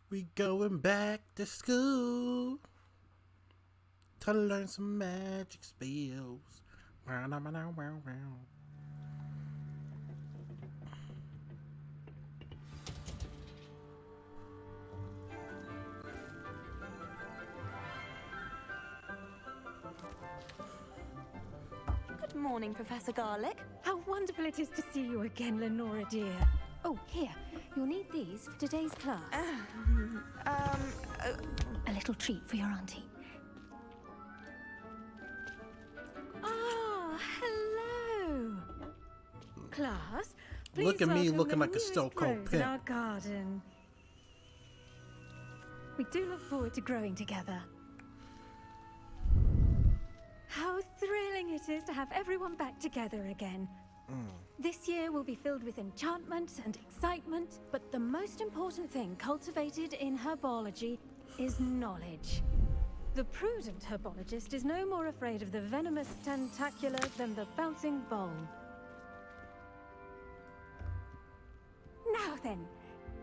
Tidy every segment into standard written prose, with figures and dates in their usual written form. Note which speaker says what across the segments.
Speaker 1: We going back to school to learn some magic spells. Wow, wow, wow, wow, wow.
Speaker 2: Good morning, Professor Garlick.
Speaker 3: How wonderful it is to see you again, Lenora dear.
Speaker 2: Oh, here. You'll need these for today's class. A little treat for your auntie.
Speaker 3: Ah, hello. Class, please
Speaker 1: Look at me
Speaker 3: welcome
Speaker 1: looking
Speaker 3: the
Speaker 1: like a
Speaker 3: newest
Speaker 1: Stone Cold
Speaker 3: rose in
Speaker 1: pimp.
Speaker 3: our garden. We do look forward to growing together. How thrilling it is to have everyone back together again. This year will be filled with enchantment and excitement,
Speaker 2: But the most important thing cultivated in herbology
Speaker 3: is knowledge. The prudent herbologist is no more afraid of the venomous tentacular than the bouncing bulb. Now then,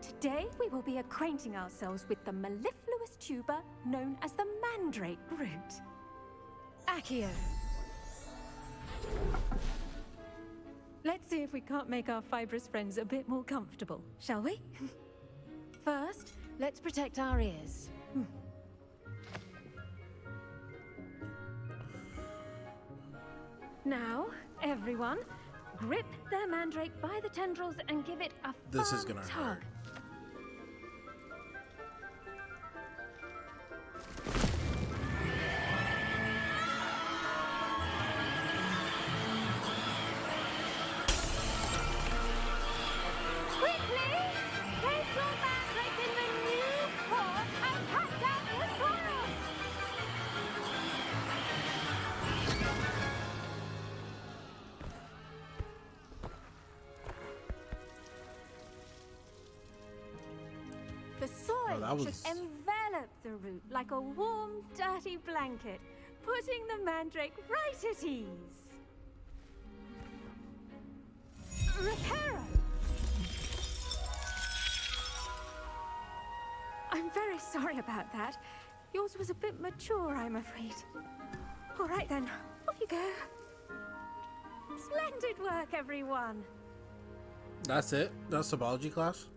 Speaker 3: today we will be acquainting ourselves with the mellifluous tuber known as the mandrake root. Accio. Let's see if we can't make our fibrous friends a bit more comfortable, shall we? First, let's protect our ears. Now, everyone, grip their mandrake by the tendrils and give it a
Speaker 1: This is
Speaker 3: firm
Speaker 1: gonna
Speaker 3: tug.
Speaker 1: hurt.
Speaker 3: Quickly, place your mandrake in the new pot and cut down the soil. The soil
Speaker 1: that was-
Speaker 3: should envelop the root like a warm, dirty blanket, putting the mandrake right at ease. Reparo! I'm very sorry about that. Yours was a bit mature, I'm afraid. All right then, off you go. Splendid work, everyone.
Speaker 1: That's it? That's the biology class?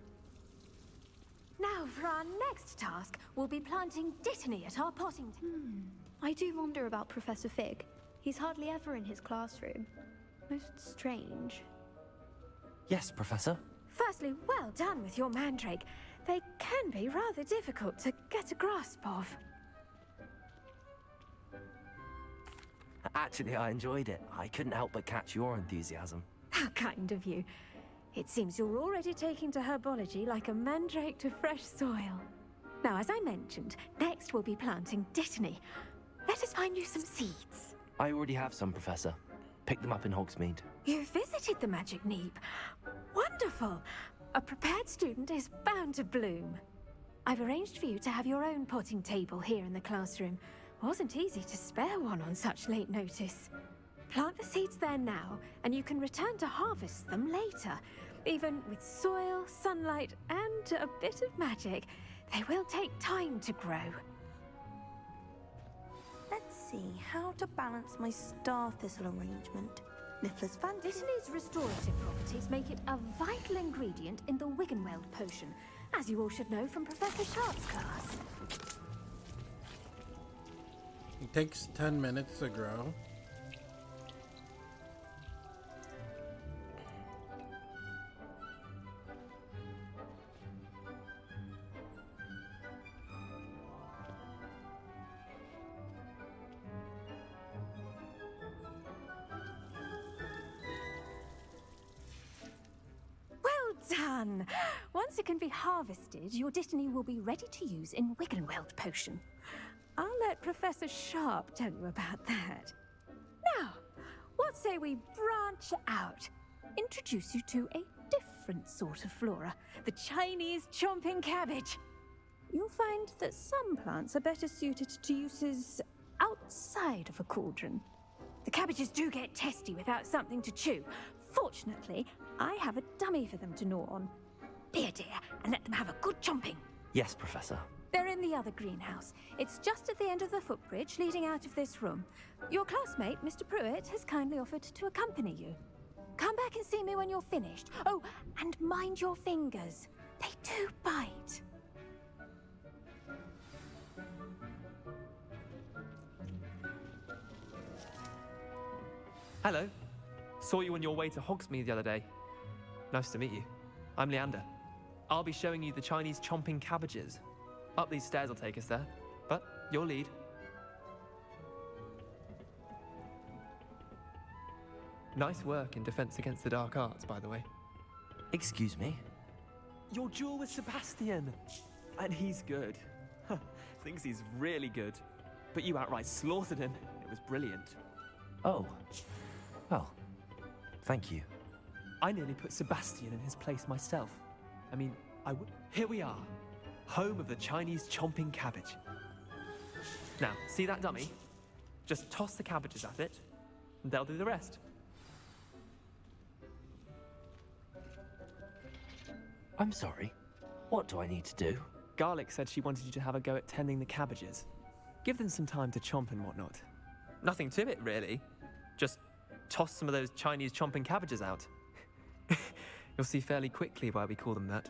Speaker 3: Now for our next task, we'll be planting dittany at our potting table.
Speaker 4: I do wonder about Professor Fig. He's hardly ever in his classroom. Most strange.
Speaker 5: Yes, Professor.
Speaker 3: Firstly, well done with your mandrake. They can be rather difficult to get a grasp of.
Speaker 5: Actually, I enjoyed it. I couldn't help but catch your enthusiasm.
Speaker 3: How kind of you. It seems you're already taking to herbology like a mandrake to fresh soil. Now, as I mentioned, next we'll be planting dittany. Let us find you some seeds.
Speaker 5: I already have some, Professor. Picked them up in Hogsmeade.
Speaker 3: You visited the Magic Neep. Wonderful! A prepared student is bound to bloom. I've arranged for you to have your own potting table here in the classroom. Wasn't easy to spare one on such late notice. Plant the seeds there now, and you can return to harvest them later. Even with soil, sunlight, and a bit of magic, they will take time to grow.
Speaker 2: Let's see how to balance my star thistle arrangement. Niffler's fancy.
Speaker 3: Dittany's restorative properties make it a vital ingredient in the Wiggenweld potion, as you all should know from Professor Sharp's class.
Speaker 1: It takes 10 minutes to grow.
Speaker 3: Well done! Once it can be harvested, your dittany will be ready to use in Wiggenweld potion. I'll let Professor Sharp tell you about that. Now, what say we branch out? Introduce you to a different sort of flora, the Chinese chomping cabbage. You'll find that some plants are better suited to uses outside of a cauldron. The cabbages do get testy without something to chew. Fortunately, I have a dummy for them to gnaw on. Be a dear and let them have a good chomping.
Speaker 5: Yes, Professor.
Speaker 3: They're in the other greenhouse. It's just at the end of the footbridge leading out of this room. Your classmate, Mr. Pruitt, has kindly offered to accompany you. Come back and see me when you're finished. Oh, and mind your fingers. They do bite.
Speaker 6: Hello. Saw you on your way to Hogsmeade the other day. Nice to meet you. I'm Leander. I'll be showing you the Chinese chomping cabbages. Up these stairs will take us there, but your lead. Nice work in Defense Against the Dark Arts, by the way.
Speaker 5: Excuse me?
Speaker 6: Your duel with Sebastian! And he's good. Thinks he's really good. But you outright slaughtered him. It was brilliant.
Speaker 5: Oh. Well, thank you.
Speaker 6: I nearly put Sebastian in his place myself. I mean, Here we are. Home of the Chinese chomping cabbage. Now, see that dummy? Just toss the cabbages at it, and they'll do the rest.
Speaker 5: I'm sorry. What do I need to do?
Speaker 6: Garlic said she wanted you to have a go at tending the cabbages. Give them some time to chomp and whatnot. Nothing to it, really. Just toss some of those Chinese chomping cabbages out. You'll see fairly quickly why we call them that.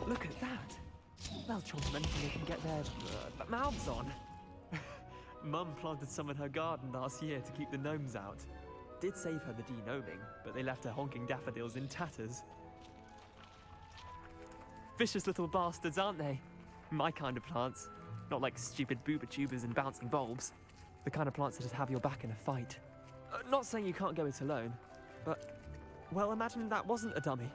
Speaker 6: Look at that. They'll chomp them anything they can get their mouths on. Mum planted some in her garden last year to keep the gnomes out. Did save her the de-gnoming, but they left her honking daffodils in tatters. Vicious little bastards, aren't they? My kind of plants. Not like stupid booba tubers and bouncing bulbs. The kind of plants that just have your back in a fight. Not saying you can't go it alone, but... well, imagine that wasn't a dummy.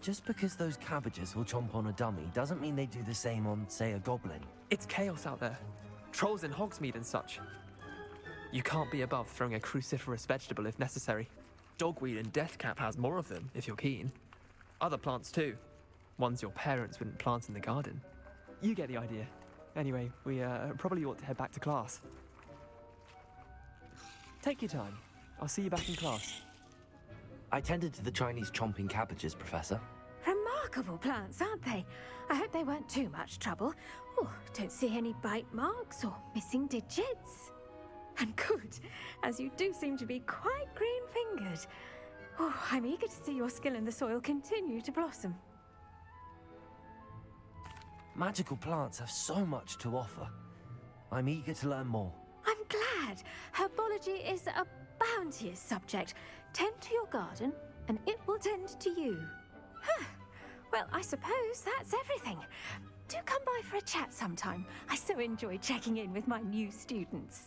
Speaker 5: Just because those cabbages will chomp on a dummy doesn't mean they do the same on, say, a goblin.
Speaker 6: It's chaos out there. Trolls in Hogsmeade and such. You can't be above throwing a cruciferous vegetable if necessary. Dogweed and deathcap has more of them, if you're keen. Other plants too. Ones your parents wouldn't plant in the garden. You get the idea. Anyway, we probably ought to head back to class. Take your time. I'll see you back in class.
Speaker 5: I tended to the Chinese chomping cabbages, Professor.
Speaker 3: Remarkable plants, aren't they? I hope they weren't too much trouble. Oh, don't see any bite marks or missing digits. And good, as you do seem to be quite green-fingered. Oh, I'm eager to see your skill in the soil continue to blossom.
Speaker 5: Magical plants have so much to offer. I'm eager to learn more.
Speaker 3: I'm glad. Herbology is a bounteous subject. Tend to your garden, and it will tend to you. Huh. Well, I suppose that's everything. Do come by for a chat sometime. I so enjoy checking in with my new students.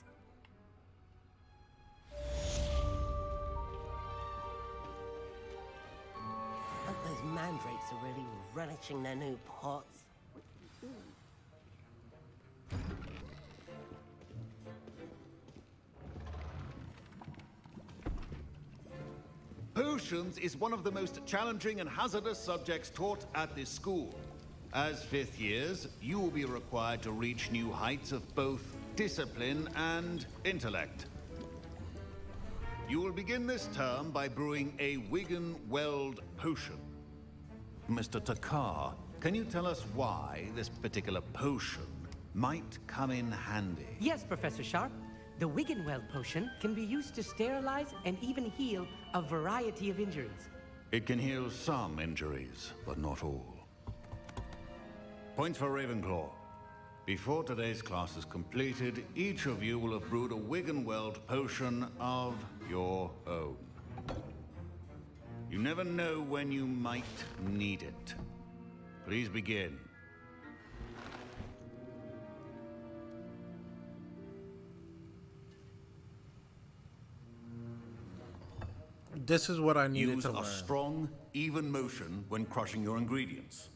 Speaker 7: But those mandrakes are really relishing their new pots.
Speaker 8: Potions is one of the most challenging and hazardous subjects taught at this school. As fifth years, you will be required to reach new heights of both discipline and intellect. You will begin this term by brewing a Wiggenweld potion. Mr. Takar, can you tell us why this particular potion might come in handy?
Speaker 9: Yes, Professor Sharp. The Wiggenweld potion can be used to sterilize and even heal a variety of injuries.
Speaker 8: It can heal some injuries, but not all. Points for Ravenclaw. Before today's class is completed, each of you will have brewed a Wiggenweld potion of your own. You never know when you might need it. Please begin.
Speaker 1: This is what I needed
Speaker 8: Use
Speaker 1: to
Speaker 8: a
Speaker 1: learn.
Speaker 8: strong, even motion when crushing your ingredients.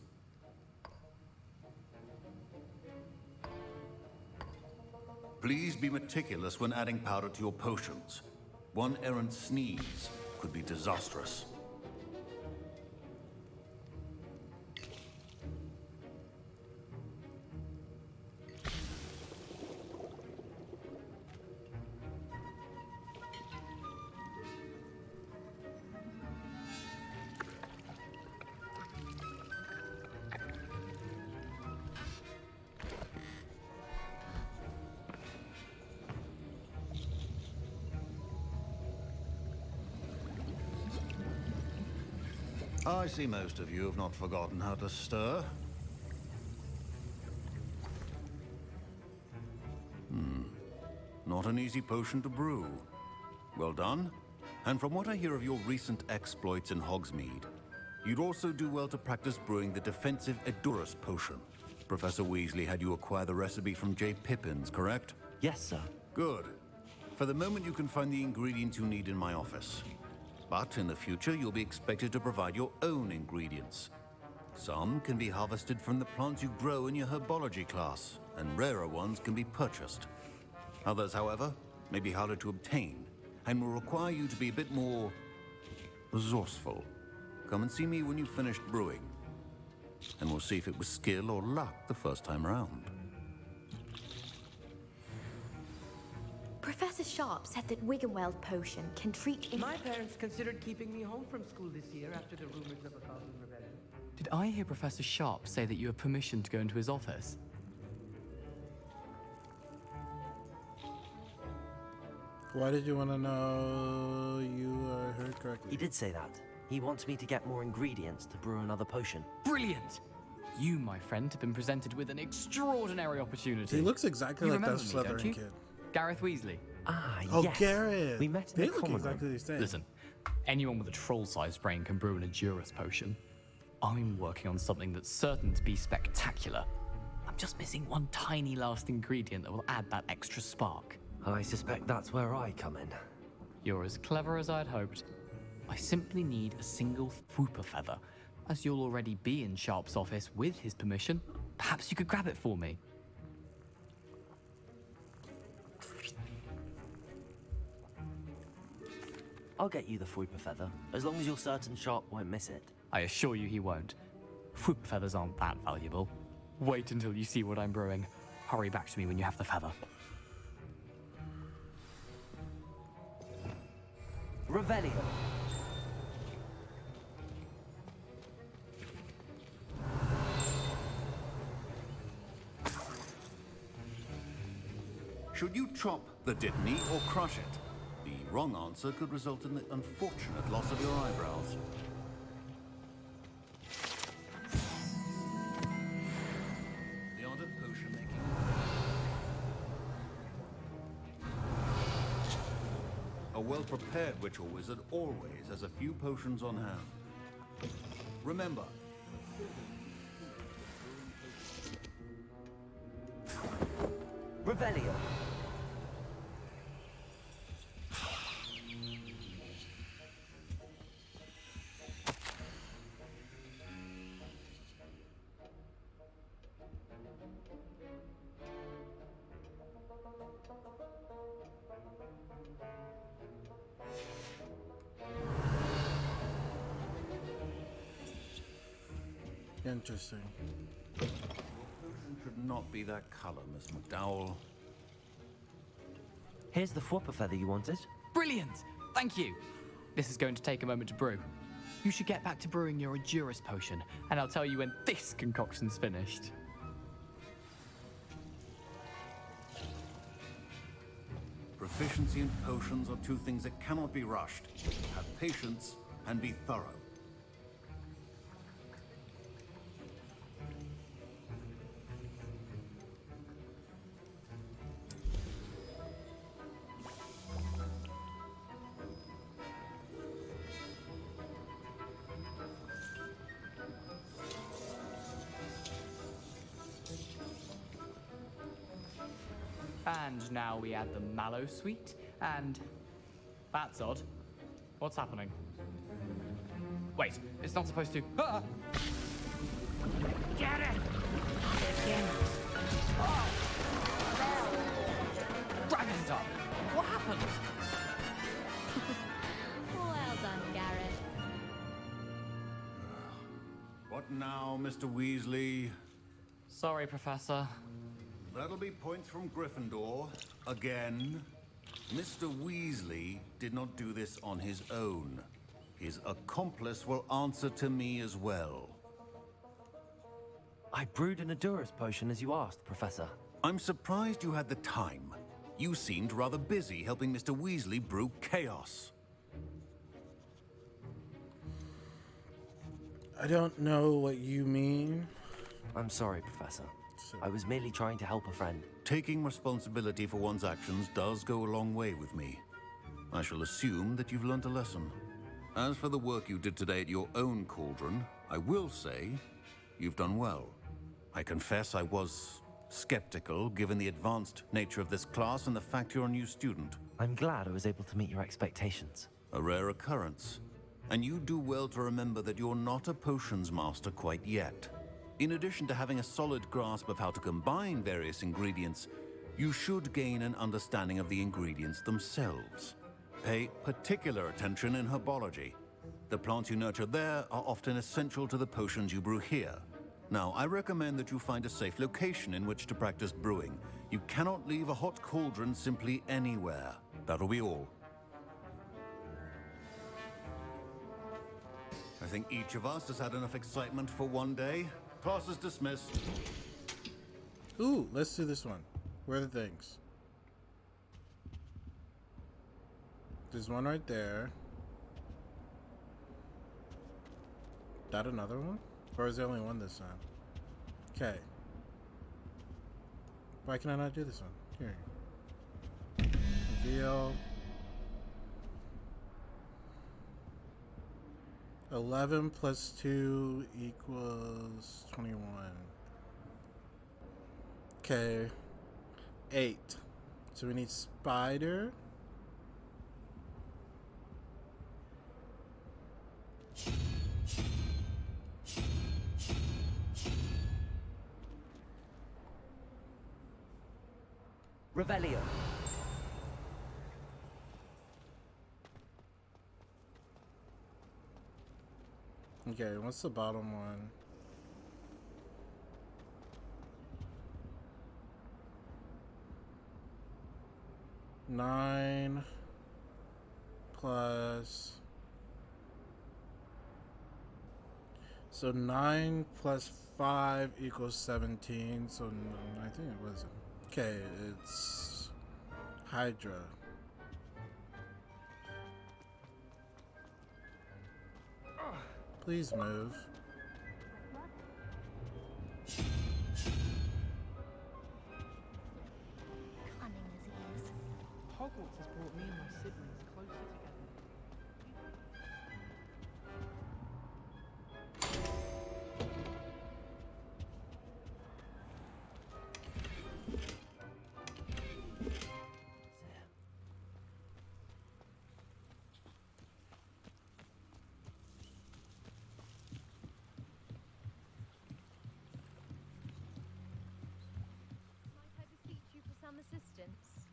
Speaker 8: Please be meticulous when adding powder to your potions. One errant sneeze could be disastrous. I see most of you have not forgotten how to stir. Not an easy potion to brew. Well done. And from what I hear of your recent exploits in Hogsmeade, you'd also do well to practice brewing the defensive Edurus potion. Professor Weasley had you acquire the recipe from J. Pippins, correct?
Speaker 5: Yes, sir.
Speaker 8: Good. For the moment, you can find the ingredients you need in my office. But in the future, you'll be expected to provide your own ingredients. Some can be harvested from the plants you grow in your herbology class, and rarer ones can be purchased. Others, however, may be harder to obtain, and will require you to be a bit more resourceful. Come and see me when you've finished brewing, and we'll see if it was skill or luck the first time around.
Speaker 10: Professor Sharp said that Wiggenweld potion can treat...
Speaker 9: My parents considered keeping me home from school this year after the rumors of a causing rebellion.
Speaker 11: Did I hear Professor Sharp say that you have permission to go into his office?
Speaker 1: Why did you want to know you heard correctly?
Speaker 5: He did say that. He wants me to get more ingredients to brew another potion.
Speaker 11: Brilliant! You, my friend, have been presented with an extraordinary opportunity.
Speaker 1: He looks exactly
Speaker 11: You
Speaker 1: like that
Speaker 11: remember me, don't
Speaker 1: Slytherin
Speaker 11: you?
Speaker 1: kid.
Speaker 11: Gareth Weasley.
Speaker 5: Ah,
Speaker 1: Oh,
Speaker 5: yes.
Speaker 1: Gareth.
Speaker 5: We met in
Speaker 1: They
Speaker 5: the
Speaker 1: look
Speaker 5: common
Speaker 1: exactly
Speaker 5: room.
Speaker 1: the same.
Speaker 11: Listen, anyone with a troll-sized brain can brew an Edurus potion. I'm working on something that's certain to be spectacular. I'm just missing one tiny last ingredient that will add that extra spark.
Speaker 5: I suspect that's where I come in.
Speaker 11: You're as clever as I'd hoped. I simply need a single Whooper feather. As you'll already be in Sharp's office with his permission, perhaps you could grab it for me.
Speaker 5: I'll get you the Whooper feather, as long as you're certain Sharp won't miss it.
Speaker 11: I assure you he won't. Whooper feathers aren't that valuable. Wait until you see what I'm brewing. Hurry back to me when you have the feather.
Speaker 5: Revelio.
Speaker 8: Should you chop the Dittany or crush it? The wrong answer could result in the unfortunate loss of your eyebrows. The art of potion making. A well-prepared witch or wizard always has a few potions on hand. Remember,
Speaker 5: Revelio.
Speaker 1: Interesting.
Speaker 8: your potion should not be that color, Miss McDowell.
Speaker 5: Here's the Whooper feather you wanted.
Speaker 11: Brilliant! Thank you! This is going to take a moment to brew. You should get back to brewing your Edurus potion, and I'll tell you when this concoction's finished.
Speaker 8: Proficiency in potions are two things that cannot be rushed. Have patience and be thorough.
Speaker 11: And now we add the mallow sweet, and... that's odd. What's happening? Wait, it's not supposed to. Ah! Get it! Oh! Dragon Dog! What happened?
Speaker 3: Well done, Garrett.
Speaker 8: What now, Mr. Weasley?
Speaker 11: Sorry, Professor.
Speaker 8: That'll be points from Gryffindor. Again. Mr. Weasley did not do this on his own. His accomplice will answer to me as well.
Speaker 5: I brewed an Adurus potion as you asked, Professor.
Speaker 8: I'm surprised you had the time. You seemed rather busy helping Mr. Weasley brew chaos.
Speaker 1: I don't know what you mean.
Speaker 5: I'm sorry, Professor. I was merely trying to help a friend.
Speaker 8: Taking responsibility for one's actions does go a long way with me. I shall assume that you've learnt a lesson. As for the work you did today at your own cauldron, I will say you've done well. I confess I was skeptical, given the advanced nature of this class and the fact you're a new student.
Speaker 5: I'm glad I was able to meet your expectations.
Speaker 8: A rare occurrence. And you do well to remember that you're not a potions master quite yet. In addition to having a solid grasp of how to combine various ingredients, you should gain an understanding of the ingredients themselves. Pay particular attention in herbology. The plants you nurture there are often essential to the potions you brew here. Now, I recommend that you find a safe location in which to practice brewing. You cannot leave a hot cauldron simply anywhere. That'll be all. I think each of us has had enough excitement for one day. Class is dismissed.
Speaker 1: Ooh, let's do this one. Where are the things? There's one right there. That another one? Or is there only one this time? Okay. Why can I not do this one? Here. Reveal. 11 plus 2 equals 21. Okay. 8. So we need spider.
Speaker 5: Revelio.
Speaker 1: Okay, what's the bottom one? Nine plus... So 9 plus 5 equals 17, so no, I think it wasn't. Okay, it's Hydra. Please move.
Speaker 3: Cunning as he is.
Speaker 6: Hogwarts has brought me and my siblings closer together.
Speaker 3: Assistance.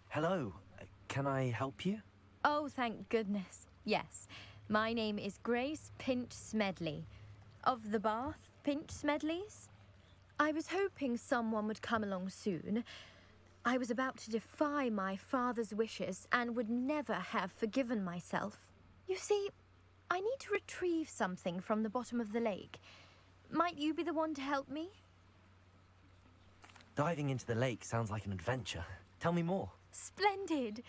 Speaker 5: Hello. Can I help you?
Speaker 3: Oh, thank goodness. Yes. My name is Grace Pinch Smedley. Of the Bath Pinch Smedleys. I was hoping someone would come along soon. I was about to defy my father's wishes and would never have forgiven myself. You see, I need to retrieve something from the bottom of the lake. Might you be the one to help me?
Speaker 5: Diving into the lake sounds like an adventure. Tell me more.
Speaker 3: Splendid.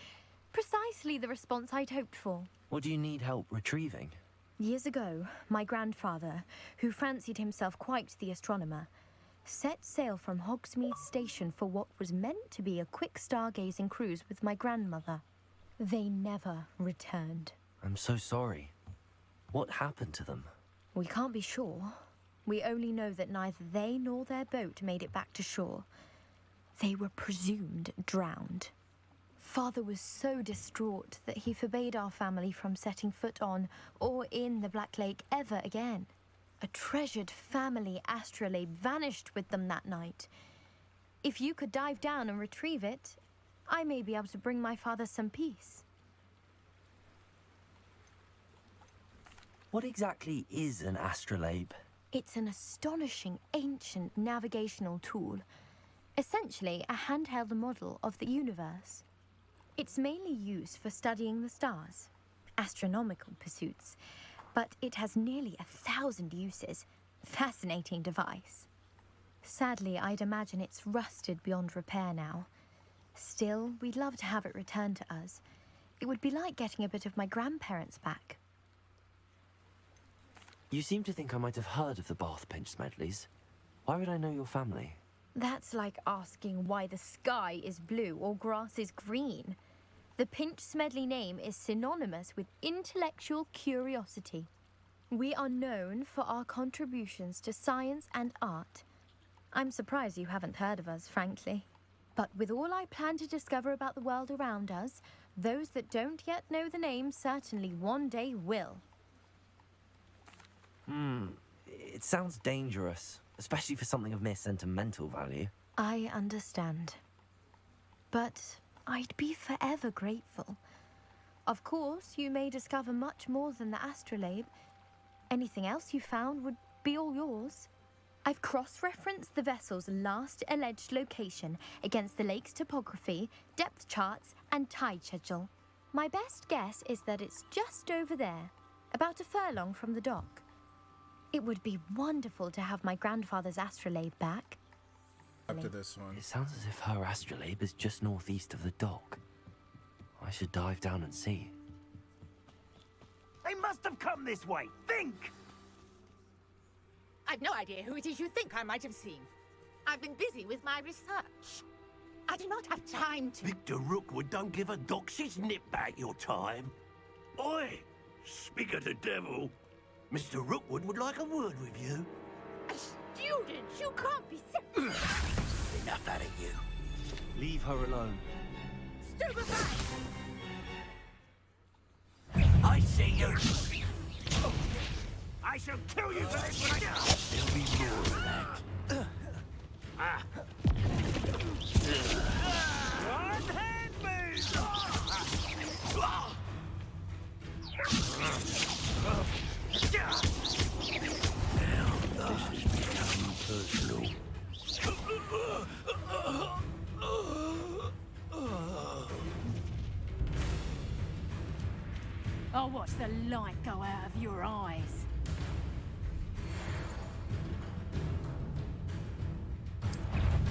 Speaker 3: Precisely the response I'd hoped for.
Speaker 5: What do you need help retrieving?
Speaker 3: Years ago, my grandfather, who fancied himself quite the astronomer, set sail from Hogsmeade station for what was meant to be a quick stargazing cruise with my grandmother. They never returned.
Speaker 5: I'm so sorry. What happened to them?
Speaker 3: We can't be sure. We only know that neither they nor their boat made it back to shore. They were presumed drowned.
Speaker 4: Father was so distraught that he forbade our family from setting foot on or in the Black Lake ever again. A treasured family astrolabe vanished with them that night. If you could dive down and retrieve it, I may be able to bring my father some peace.
Speaker 5: What exactly is an astrolabe?
Speaker 4: It's an astonishing ancient navigational tool. Essentially, a handheld model of the universe. It's mainly used for studying the stars, astronomical pursuits, but it has nearly 1,000 uses. Fascinating device. Sadly, I'd imagine it's rusted beyond repair now. Still, we'd love to have it returned to us. It would be like getting a bit of my grandparents back.
Speaker 5: You seem to think I might have heard of the Bath Pinch Smedleys. Why would I know your family?
Speaker 4: That's like asking why the sky is blue or grass is green. The Pinch Smedley name is synonymous with intellectual curiosity. We are known for our contributions to science and art. I'm surprised you haven't heard of us, frankly. But with all I plan to discover about the world around us, those that don't yet know the name certainly one day will.
Speaker 5: It sounds dangerous, especially for something of mere sentimental value.
Speaker 4: I understand. But I'd be forever grateful. Of course, you may discover much more than the astrolabe. Anything else you found would be all yours. I've cross-referenced the vessel's last alleged location against the lake's topography, depth charts, and tide schedule. My best guess is that it's just over there, about a furlong from the dock. It would be wonderful to have my grandfather's astrolabe back.
Speaker 1: After this one.
Speaker 5: It sounds as if her astrolabe is just northeast of the dock. I should dive down and see.
Speaker 12: They must have come this way. Think!
Speaker 13: I've no idea who it is you think I might have seen. I've been busy with my research. I do not have time to...
Speaker 12: Victor Rookwood don't give a doxy's nip back your time. Oi! Speak of the devil. Mr. Rookwood would like a word with you.
Speaker 13: A student? You can't be serious.
Speaker 12: Enough out of you. Leave her alone.
Speaker 13: Stupefy!
Speaker 12: I see you. I shall kill you for this when There'll be more of that. One hand move! Now this has become personal.
Speaker 3: I'll watch the light go out of your eyes.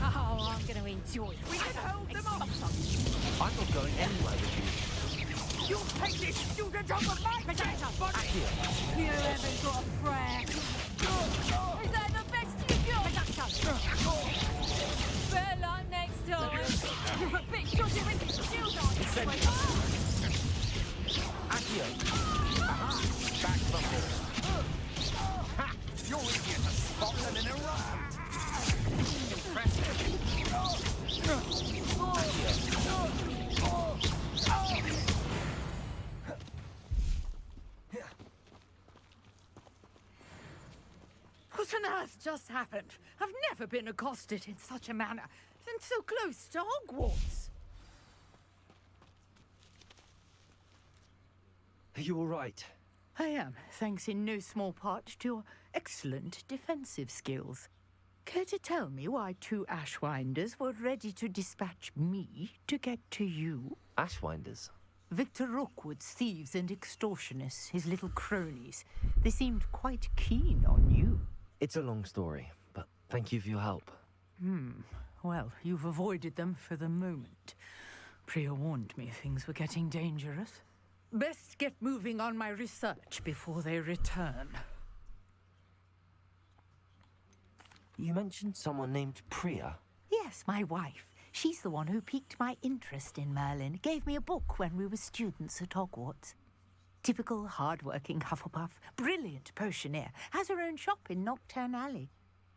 Speaker 3: Oh, I'm going to enjoy it.
Speaker 13: We can hold them off!
Speaker 5: I'm not going anywhere with you.
Speaker 13: You take this student off of my potato!
Speaker 3: You haven't got a prayer. Is that the best you've got? Better luck next time. You're a bit dodgy with your shield on.
Speaker 5: Accio! Aha! Back from me. Ha! You're easier to spot than in a round. Impressive.
Speaker 13: What on earth just happened? I've never been accosted in such a manner, and so close to Hogwarts.
Speaker 5: Are you all right?
Speaker 13: I am, thanks in no small part to your excellent defensive skills. Care to tell me why two Ashwinders were ready to dispatch me to get to you?
Speaker 5: Ashwinders?
Speaker 13: Victor Rookwood's thieves and extortionists, his little cronies. They seemed quite keen on you.
Speaker 5: It's a long story, but thank you for your help.
Speaker 13: Well, you've avoided them for the moment. Priya warned me things were getting dangerous. Best get moving on my research before they return.
Speaker 5: You mentioned someone named Priya.
Speaker 13: Yes, my wife. She's the one who piqued my interest in Merlin. Gave me a book when we were students at Hogwarts. Typical hard-working Hufflepuff, brilliant potioneer, has her own shop in Diagon Alley.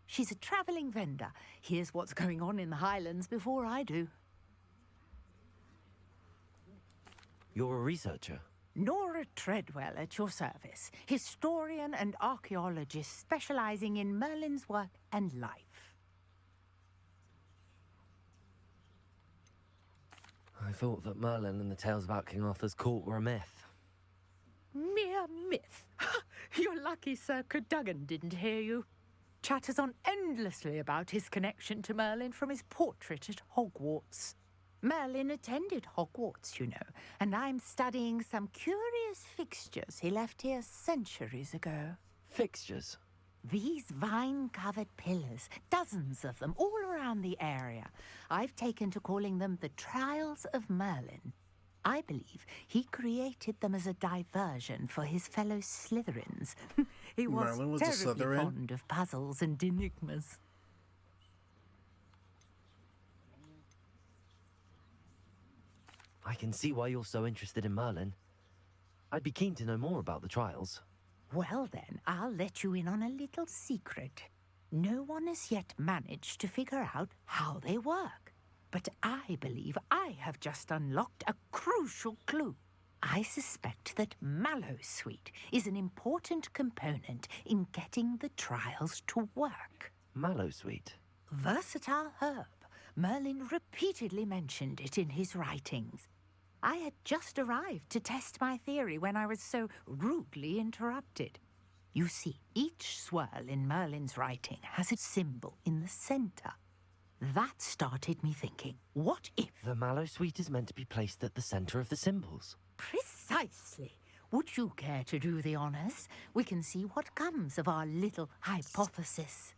Speaker 13: She's a travelling vendor. Hears what's going on in the Highlands before I do.
Speaker 14: You're a researcher?
Speaker 13: Nora Treadwell at your service, historian and archaeologist specializing in Merlin's work and life.
Speaker 14: I thought that Merlin and the tales about King Arthur's court were a myth.
Speaker 13: Mere myth. You're lucky Sir Cadogan didn't hear you. Chatters on endlessly about his connection to Merlin from his portrait at Hogwarts. Merlin attended Hogwarts, you know, and I'm studying some curious fixtures he left here centuries ago.
Speaker 14: Fixtures?
Speaker 13: These vine-covered pillars, dozens of them, all around the area. I've taken to calling them the Trials of Merlin. I believe he created them as a diversion for his fellow Slytherins. He was
Speaker 1: Merlin was a
Speaker 13: terribly
Speaker 1: Slytherin?
Speaker 13: fond of puzzles and enigmas.
Speaker 14: I can see why you're so interested in Merlin. I'd be keen to know more about the trials.
Speaker 13: Well then, I'll let you in on a little secret. No one has yet managed to figure out how they work. But I believe I have just unlocked a crucial clue. I suspect that Mallowsweet is an important component in getting the trials to work.
Speaker 14: Mallowsweet?
Speaker 13: Versatile herb. Merlin repeatedly mentioned it in his writings. I had just arrived to test my theory when I was so rudely interrupted. You see, each swirl in Merlin's writing has a symbol in the center. That started me thinking, what if...
Speaker 14: The Mallowsweet is meant to be placed at the center of the symbols.
Speaker 13: Precisely. Would you care to do the honors? We can see what comes of our little hypothesis.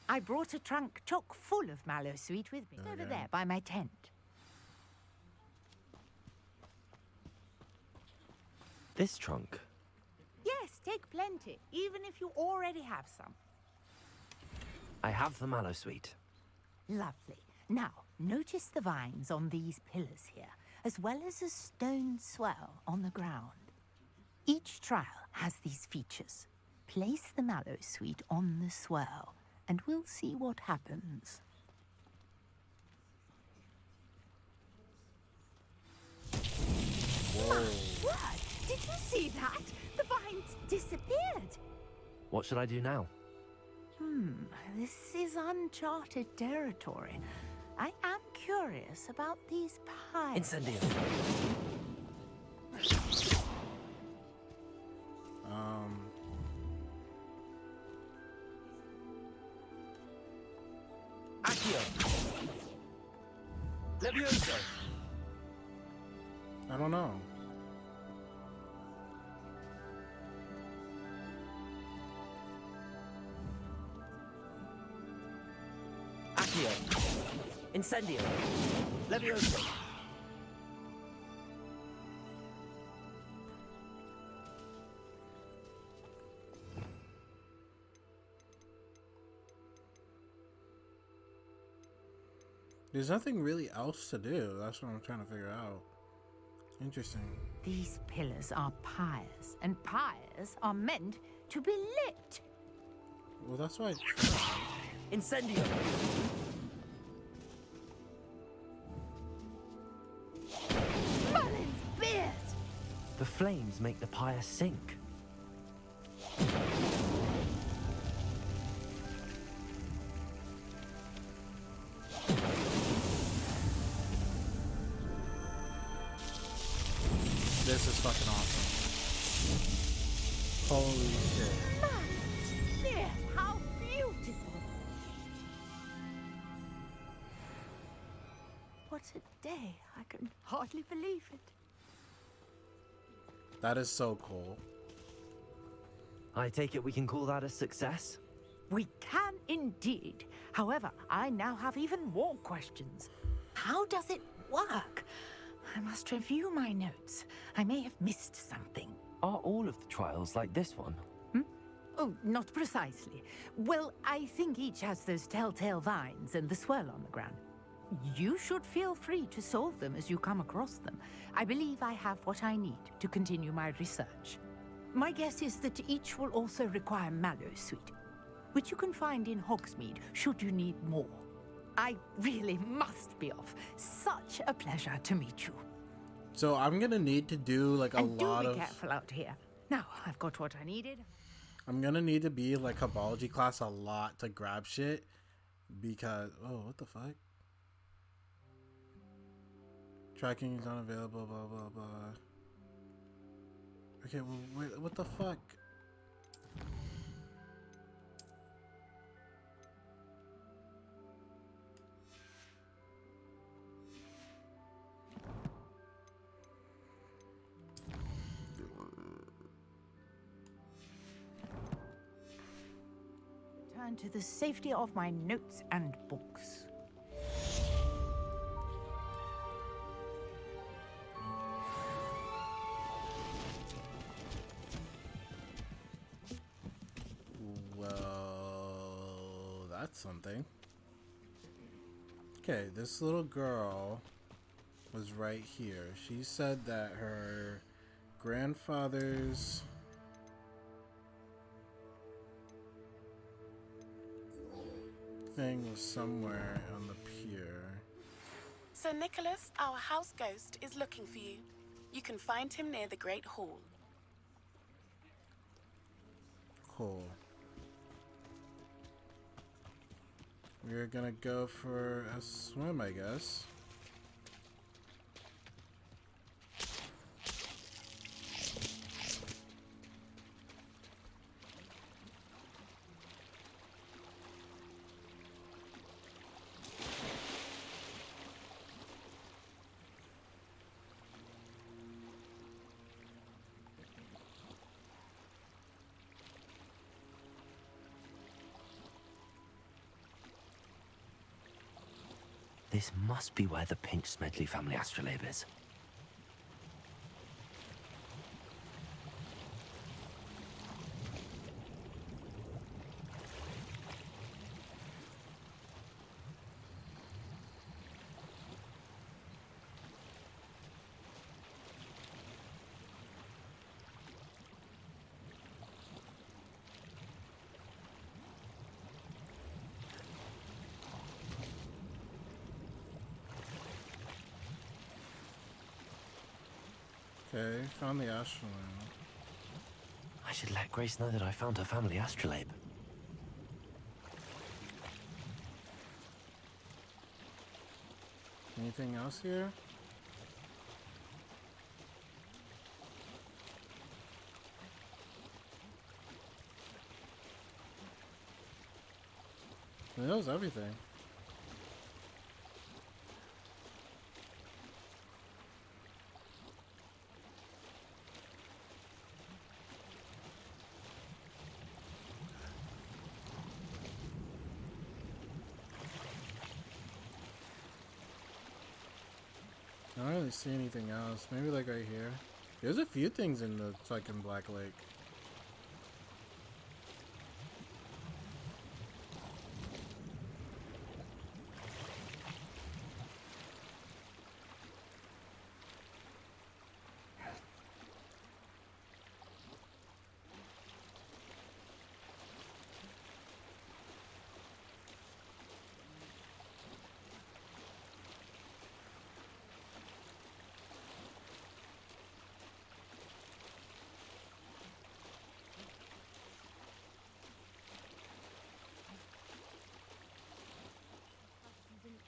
Speaker 13: I brought a trunk chock full of Mallowsweet with me. Over there by my tent.
Speaker 14: This trunk?
Speaker 13: Yes, take plenty, even if you already have some.
Speaker 14: I have the Mallowsweet.
Speaker 13: Lovely. Now, notice the vines on these pillars here, as well as a stone swell on the ground. Each trial has these features. Place the Mallowsweet on the swell, and we'll see what happens.
Speaker 14: Whoa.
Speaker 13: What? Did you see that? The vines disappeared.
Speaker 14: What should I do now?
Speaker 13: This is uncharted territory. I am curious about these pies.
Speaker 14: Incendio. Accio. Levioso.
Speaker 1: I don't know.
Speaker 14: Accio. Incendio. Levioso.
Speaker 1: There's nothing really else to do. That's what I'm trying to figure out. Interesting.
Speaker 13: These pillars are pyres, and pyres are meant to be lit.
Speaker 1: Well, that's why.
Speaker 14: Incendio.
Speaker 13: Merlin's beard!
Speaker 14: The flames make the pyre sink.
Speaker 1: This is fucking awesome. Holy shit.
Speaker 13: Merlin's beard! How beautiful! What a day. I can hardly believe it.
Speaker 1: That is so cool.
Speaker 14: I take it we can call that a success?
Speaker 13: We can indeed. However, I now have even more questions. How does it work? I must review my notes. I may have missed something.
Speaker 14: Are all of the trials like this one?
Speaker 13: Oh, not precisely. Well, I think each has those telltale vines and the swirl on the ground. You should feel free to solve them as you come across them. I believe I have what I need to continue my research. My guess is that each will also require Mallowsweet, which you can find in Hogsmeade should you need more. I really must be off. Such a pleasure to meet you.
Speaker 1: So I'm gonna need to do like a lot
Speaker 13: do
Speaker 1: of.
Speaker 13: be careful out here. Now, I've got what I needed.
Speaker 1: I'm gonna need to be like Herbology class a lot to grab shit because what the fuck? Tracking is unavailable. Blah blah blah. Okay, well, wait, what the fuck?
Speaker 13: Turn to the safety of my notes and books.
Speaker 1: Well, that's something. Okay, this little girl was right here. She said that her grandfather's thing was somewhere on the pier.
Speaker 15: Sir Nicholas, our house ghost, is looking for you. You can find him near the Great Hall.
Speaker 1: Cool. We're gonna go for a swim, I guess.
Speaker 14: This must be where the Pinch Smedley family astrolabe is.
Speaker 1: Okay, found the astrolabe.
Speaker 14: I should let Grace know that I found her family astrolabe.
Speaker 1: Anything else here? That was everything. I don't really see anything else. Maybe like right here. There's a few things in the fucking Black Lake.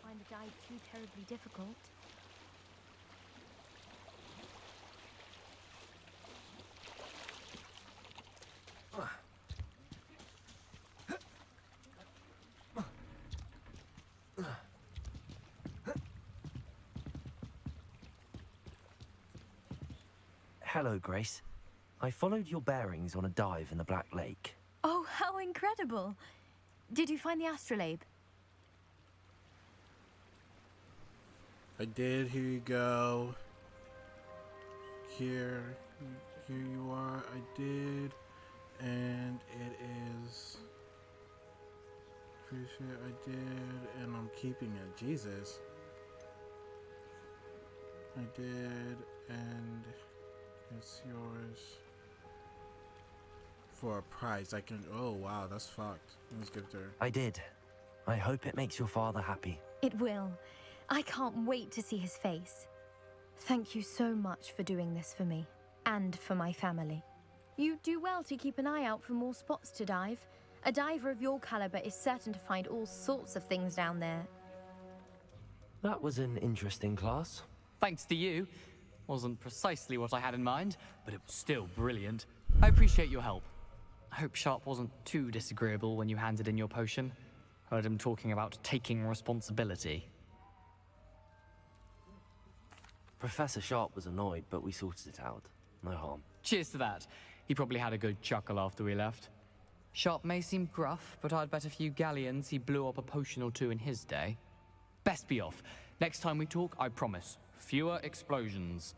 Speaker 4: Find the dive too terribly difficult.
Speaker 14: Hello, Grace. I followed your bearings on a dive in the Black Lake.
Speaker 4: Oh, how incredible! Did you find the astrolabe?
Speaker 1: I did. Here you go. Here you are. I did, and it is. Pretty sure I did, and I'm keeping it. Jesus. I did, and it's yours for a price. I can. Oh wow, that's fucked. Let's give it to her.
Speaker 14: I did. I hope it makes your father happy.
Speaker 4: It will. I can't wait to see his face. Thank you so much for doing this for me, and for my family. You do well to keep an eye out for more spots to dive. A diver of your caliber is certain to find all sorts of things down there.
Speaker 14: That was an interesting class.
Speaker 11: Thanks to you. Wasn't precisely what I had in mind, but it was still brilliant. I appreciate your help. I hope Sharp wasn't too disagreeable when you handed in your potion. Heard him talking about taking responsibility.
Speaker 14: Professor Sharp was annoyed, but we sorted it out. No harm.
Speaker 11: Cheers to that. He probably had a good chuckle after we left. Sharp may seem gruff, but I'd bet a few galleons he blew up a potion or two in his day. Best be off. Next time we talk, I promise, fewer explosions.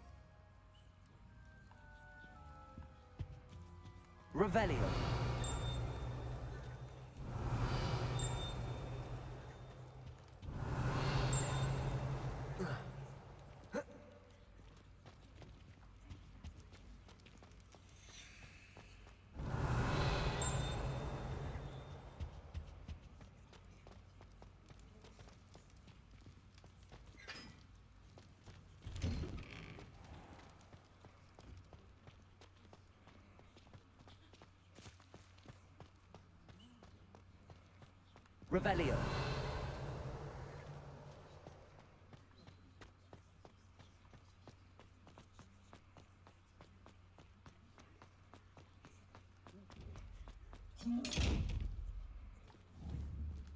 Speaker 14: Revelio. Revelio.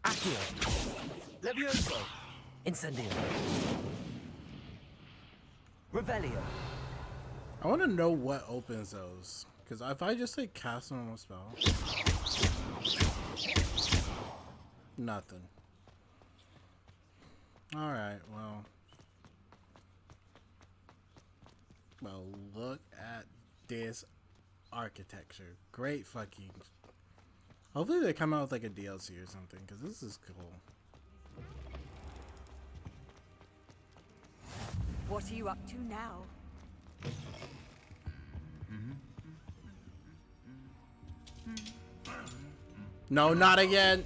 Speaker 14: Accio. Levioso. Incendio. Revelio.
Speaker 1: I want to know what opens those. Because if I just say cast a normal spell... Nothing. Alright, well. Well, look at this architecture. Great fucking... Hopefully they come out with like a DLC or something, because this is cool.
Speaker 3: What are you up to now?
Speaker 1: No, not again!